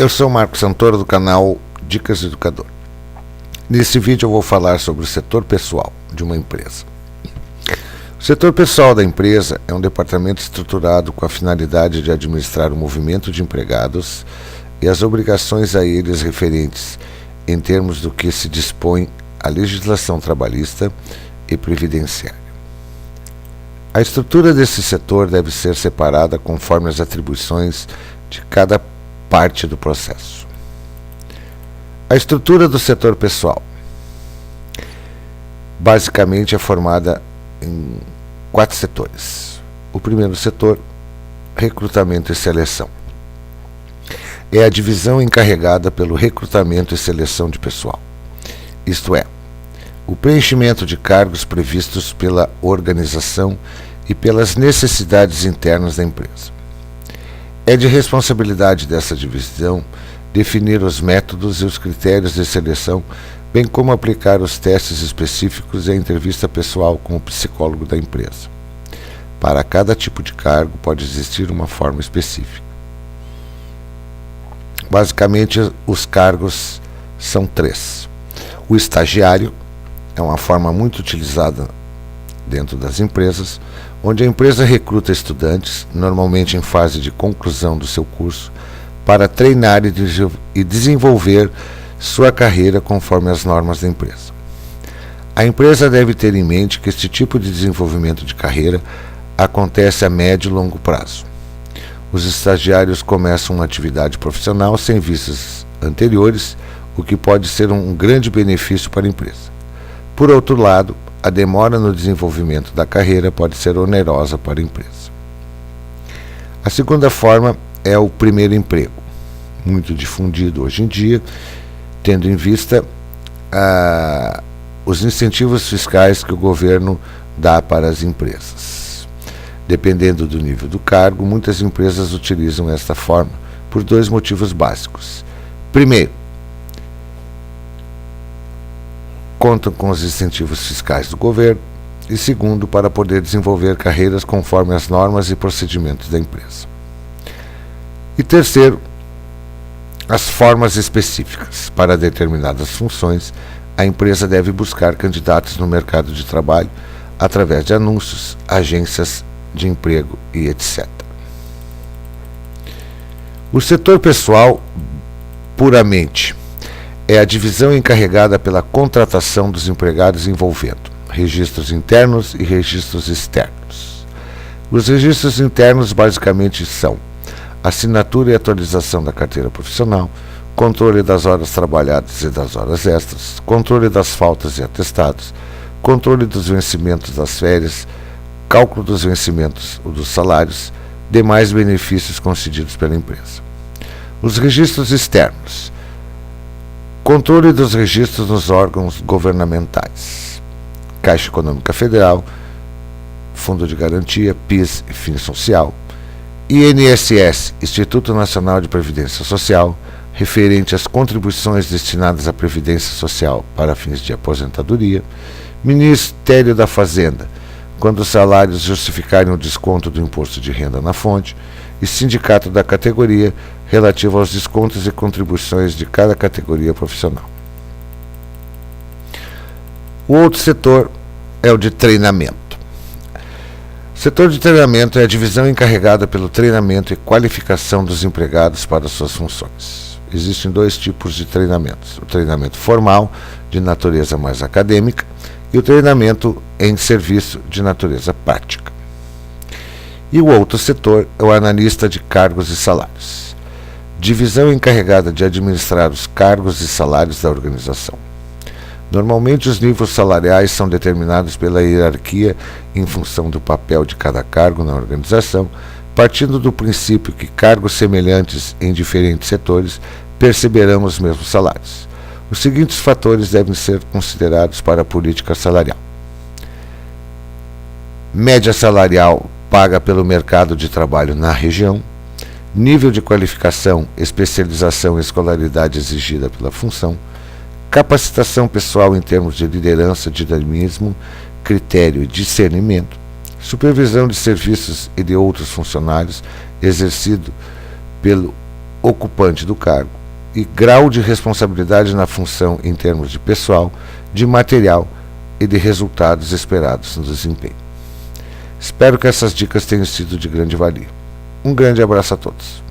Eu sou Marcos Santoro do canal Dicas Educador. Nesse vídeo eu vou falar sobre o setor pessoal de uma empresa. O setor pessoal da empresa é um departamento estruturado com a finalidade de administrar o movimento de empregados e as obrigações a eles referentes em termos do que se dispõe a legislação trabalhista e previdenciária. A estrutura desse setor deve ser separada conforme as atribuições de cada parte do processo. A estrutura do setor pessoal basicamente é formada em 4 setores. O primeiro setor, recrutamento e seleção. É a divisão encarregada pelo recrutamento e seleção de pessoal. Isto é, o preenchimento de cargos previstos pela organização e pelas necessidades internas da empresa. É de responsabilidade dessa divisão definir os métodos e os critérios de seleção, bem como aplicar os testes específicos e a entrevista pessoal com o psicólogo da empresa. Para cada tipo de cargo pode existir uma forma específica. Basicamente, os cargos são 3. O estagiário é uma forma muito utilizada dentro das empresas, onde a empresa recruta estudantes, normalmente em fase de conclusão do seu curso, para treinar e desenvolver sua carreira conforme as normas da empresa. A empresa deve ter em mente que este tipo de desenvolvimento de carreira acontece a médio e longo prazo. Os estagiários começam uma atividade profissional sem vistas anteriores, o que pode ser um grande benefício para a empresa. Por outro lado, a demora no desenvolvimento da carreira pode ser onerosa para a empresa. A segunda forma é o primeiro emprego, muito difundido hoje em dia, tendo em vista os incentivos fiscais que o governo dá para as empresas. Dependendo do nível do cargo, muitas empresas utilizam esta forma por 2 motivos básicos. Primeiro, contam com os incentivos fiscais do governo, e segundo, para poder desenvolver carreiras conforme as normas e procedimentos da empresa. E terceiro, as formas específicas. Para determinadas funções, a empresa deve buscar candidatos no mercado de trabalho através de anúncios, agências de emprego e etc. O setor pessoal, puramente, é a divisão encarregada pela contratação dos empregados envolvendo registros internos e registros externos. Os registros internos basicamente são assinatura e atualização da carteira profissional, controle das horas trabalhadas e das horas extras, controle das faltas e atestados, controle dos vencimentos das férias, cálculo dos vencimentos dos salários, demais benefícios concedidos pela empresa. Os registros externos: controle dos registros nos órgãos governamentais, Caixa Econômica Federal, Fundo de Garantia, PIS e Fim Social, INSS, Instituto Nacional de Previdência Social, referente às contribuições destinadas à Previdência Social para fins de aposentadoria, Ministério da Fazenda, quando os salários justificarem o desconto do imposto de renda na fonte, e sindicato da categoria, relativo aos descontos e contribuições de cada categoria profissional. O outro setor é o de treinamento. O setor de treinamento é a divisão encarregada pelo treinamento e qualificação dos empregados para suas funções. Existem 2 tipos de treinamentos: o treinamento formal, de natureza mais acadêmica, e o treinamento em serviço, de natureza prática. E o outro setor é o analista de cargos e salários, divisão encarregada de administrar os cargos e salários da organização. Normalmente, os níveis salariais são determinados pela hierarquia em função do papel de cada cargo na organização, partindo do princípio que cargos semelhantes em diferentes setores perceberão os mesmos salários. Os seguintes fatores devem ser considerados para a política salarial: média salarial paga pelo mercado de trabalho na região, nível de qualificação, especialização e escolaridade exigida pela função, capacitação pessoal em termos de liderança, dinamismo, critério e discernimento, supervisão de serviços e de outros funcionários, exercido pelo ocupante do cargo e grau de responsabilidade na função em termos de pessoal, de material e de resultados esperados no desempenho. Espero que essas dicas tenham sido de grande valia. Um grande abraço a todos.